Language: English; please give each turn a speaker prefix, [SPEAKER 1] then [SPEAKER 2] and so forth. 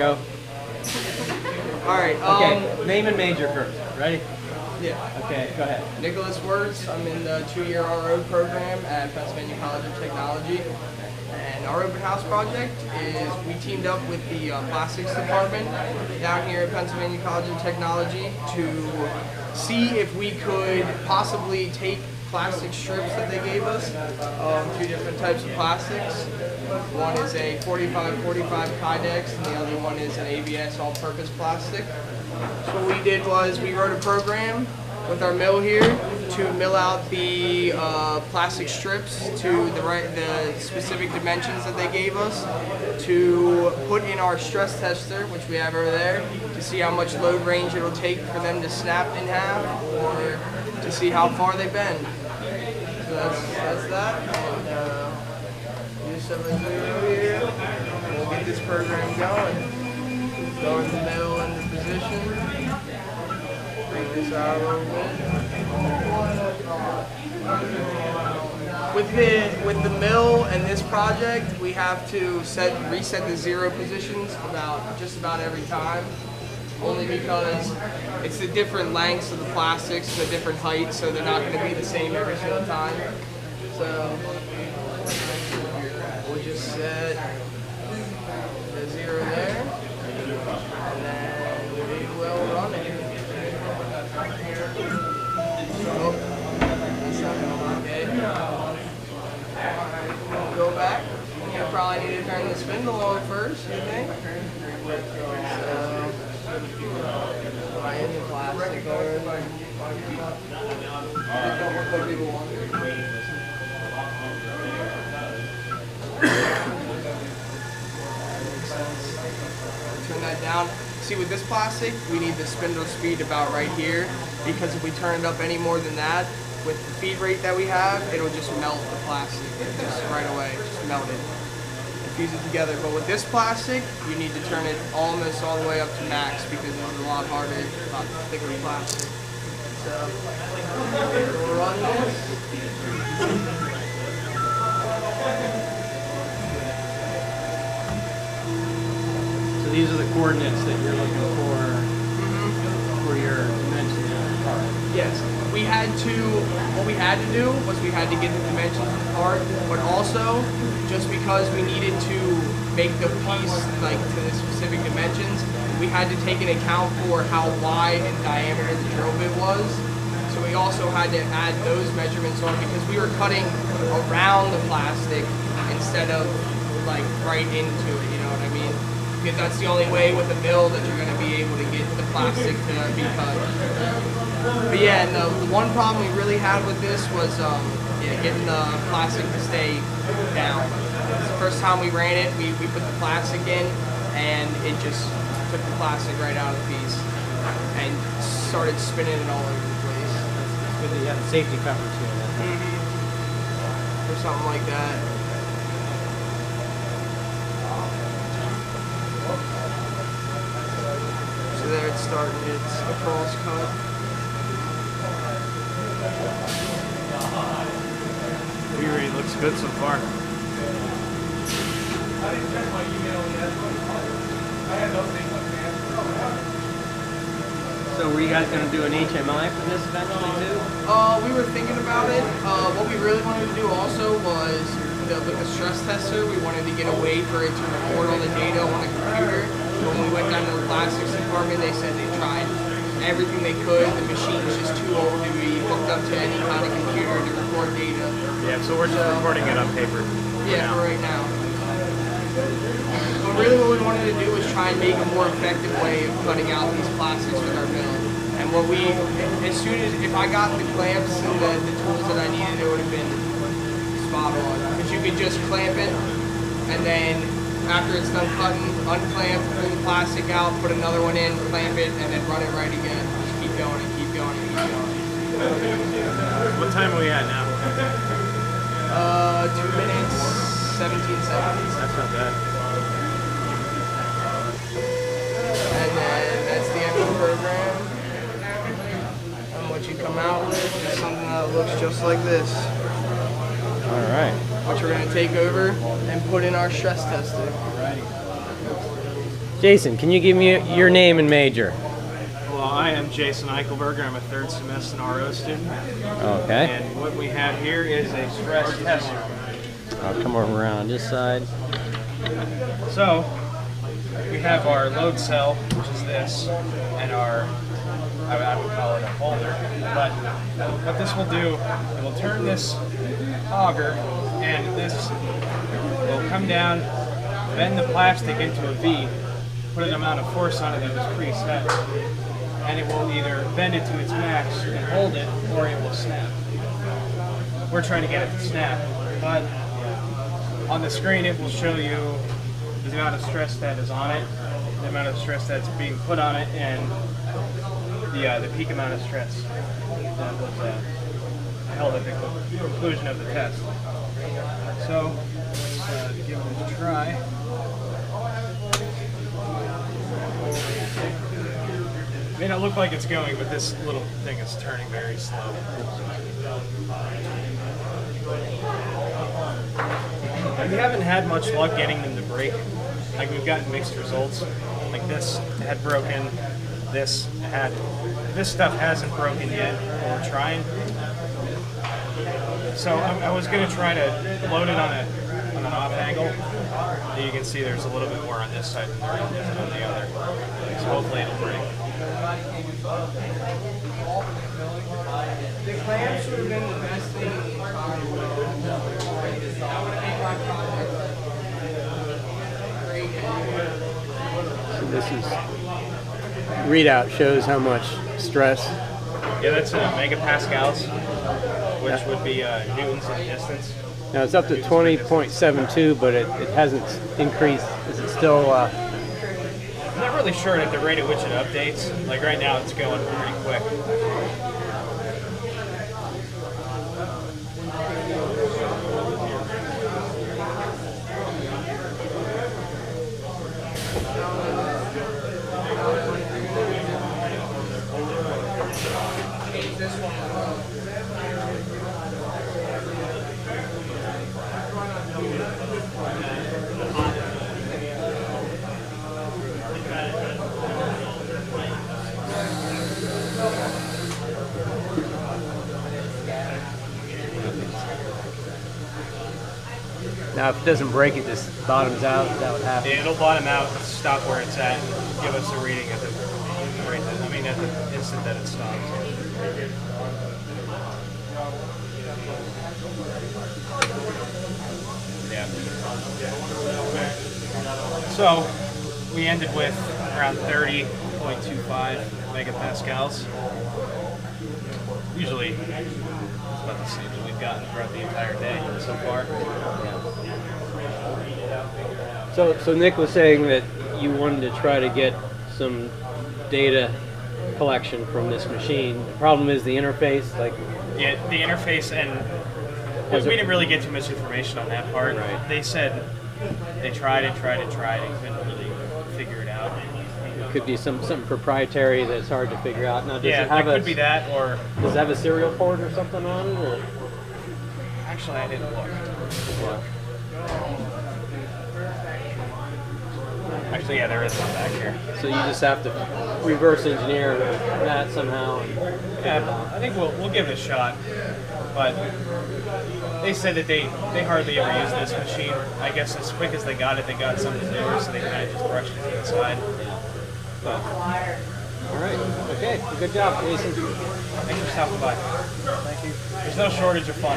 [SPEAKER 1] Go.
[SPEAKER 2] Alright,
[SPEAKER 1] Okay, name and major first. Ready?
[SPEAKER 2] Yeah.
[SPEAKER 1] Okay, go ahead.
[SPEAKER 2] Nicholas Wirtz. I'm in the 2-year RO program at Pennsylvania College of Technology. And our open house project is we teamed up with the plastics department down here at Pennsylvania College of Technology to see if we could possibly take plastic strips that they gave us, two different types of plastics. One is a 4545 Kydex and the other one is an ABS all-purpose plastic. So what we did was we wrote a program with our mill here to mill out the plastic strips to the specific dimensions that they gave us, to put in our stress tester, which we have over there, to see how much load range it'll take for them to snap in half or to see how far they bend. So that's that. And just over here, we'll get this program going. Go in the middle into position. Bring this out a little bit. With the mill and this project, we have to reset the zero positions just about every time. Only because it's the different lengths of the plastics, the different heights, so they're not going to be the same every single time. So we'll just set the zero there, and then we will run it. Oh, that's not going to work. Okay. Go back. You probably need to turn the spindle on first, you think? So, in the plastic already. Turn that down. See, with this plastic, we need the spindle speed about right here, because if we turn it up any more than that, with the feed rate that we have, it'll just melt the plastic just right away, just melt it. Fuse it together, but with this plastic, you need to turn it almost all the way up to max because it's a lot harder, a lot thicker plastic. So we'll run this.
[SPEAKER 1] So these are the coordinates that you're looking for your dimensions of the part.
[SPEAKER 2] Yes. What we had to do was we had to get the dimensions of the part, but also just because we needed to make the piece like to the specific dimensions, we had to take into account for how wide in diameter the drill bit was. So we also had to add those measurements on because we were cutting around the plastic instead of like right into it, you know what I mean? Because that's the only way with a mill that you're going to be able to get the plastic to be cut. But yeah, and the one problem we really had with this was getting the plastic to stay down. The first time we ran it, we put the plastic in, and it just took the plastic right out of the piece and started spinning it all over the place.
[SPEAKER 1] It's good that you have the safety cover too.
[SPEAKER 2] Or something like that. So there it's starting, it's a cross cut.
[SPEAKER 3] View rate looks good so far.
[SPEAKER 1] So were you guys going to do an HMI for this eventually too?
[SPEAKER 2] We were thinking about it. What we really wanted to do also was, with the stress tester, we wanted to get a way for it to record all the data on a computer. When we went down to the plastics department, they said they tried everything they could. The machine's just too old to be hooked up to any kind of computer to record data.
[SPEAKER 3] Yeah, so we're just recording it on paper.
[SPEAKER 2] Yeah, for right now. But really what we wanted to do was try and make a more effective way of cutting out these plastics with our mill. And if I got the clamps and the tools that I needed, it would have been spot on. Because you could just clamp it, and then after it's done cutting, unclamp, pull the plastic out, put another one in, clamp it, and then run it right again. Just keep going and keep going and keep going.
[SPEAKER 3] What time are we at now?
[SPEAKER 2] 2 minutes, 17 seconds.
[SPEAKER 3] That's not bad.
[SPEAKER 2] And then that's the end of the program. And what you come out with is something that looks just like this.
[SPEAKER 1] All right.
[SPEAKER 2] Which we're going to take over and put in our stress tester.
[SPEAKER 1] All righty. Jason, can you give me your name and major?
[SPEAKER 3] Well, I am Jason Eichelberger. I'm a third semester RO student.
[SPEAKER 1] Okay.
[SPEAKER 3] And what we have here is a stress test.
[SPEAKER 1] I'll come around this side.
[SPEAKER 3] So, we have our load cell, which is this, and our, I would call it a holder. But what this will do, it will turn this auger, and this will come down, bend the plastic into a V, put an amount of force on it that was preset, and it will either bend it to its max and hold it, or it will snap. We're trying to get it to snap, but on the screen it will show you the amount of stress that is on it, the amount of stress that's being put on it, and the peak amount of stress that was held at the conclusion of the test. So let's give it a try. It may not look like it's going, but this little thing is turning very slow. We haven't had much luck getting them to break. Like, we've gotten mixed results. Like, this had broken, this stuff hasn't broken yet, but we're trying. So I was going to try to load it on an off angle. You can see there's a little bit more on this side than there is on the other. So hopefully it'll break.
[SPEAKER 2] The clamps would have been the best thing in the entire world. That would have made my project great.
[SPEAKER 1] So this is readout shows how much stress.
[SPEAKER 3] Yeah, that's megapascals, which would be newtons in distance.
[SPEAKER 1] Now it's up to 20.72, but it hasn't increased. Is it still?
[SPEAKER 3] I'm not really sure at the rate at which it updates. Like right now, it's going pretty quick.
[SPEAKER 1] Now if it doesn't break, it just bottoms out. Is that what happens?
[SPEAKER 3] Yeah, it'll bottom out, stop where it's at, and give us a reading at the rate that, I mean, at the instant that it stops. Yeah. So we ended with around 30.25 megapascals. Usually it's about the same that we've gotten throughout the entire day so far.
[SPEAKER 1] So Nick was saying that you wanted to try to get some data collection from this machine. The problem is the interface, like.
[SPEAKER 3] Yeah, the interface, and we didn't really get too much information on that part.
[SPEAKER 1] Right.
[SPEAKER 3] They said they tried and couldn't really figure it out.
[SPEAKER 1] It could be something proprietary that's hard to figure out. Now, does
[SPEAKER 3] Yeah,
[SPEAKER 1] it have
[SPEAKER 3] that could be that, or
[SPEAKER 1] does it have a serial port or something on it? Or?
[SPEAKER 3] actually, I didn't look. Actually, yeah, there is one back here.
[SPEAKER 1] So you just have to reverse engineer that somehow.
[SPEAKER 3] Yeah, I think we'll give it a shot. But they said that they hardly ever use this machine. I guess as quick as they got something newer, so they kind of just brushed it to the side. But,
[SPEAKER 1] all right. Okay. Well, good job, Jason.
[SPEAKER 3] thanks for stopping by. Thank you. There's no shortage of fun.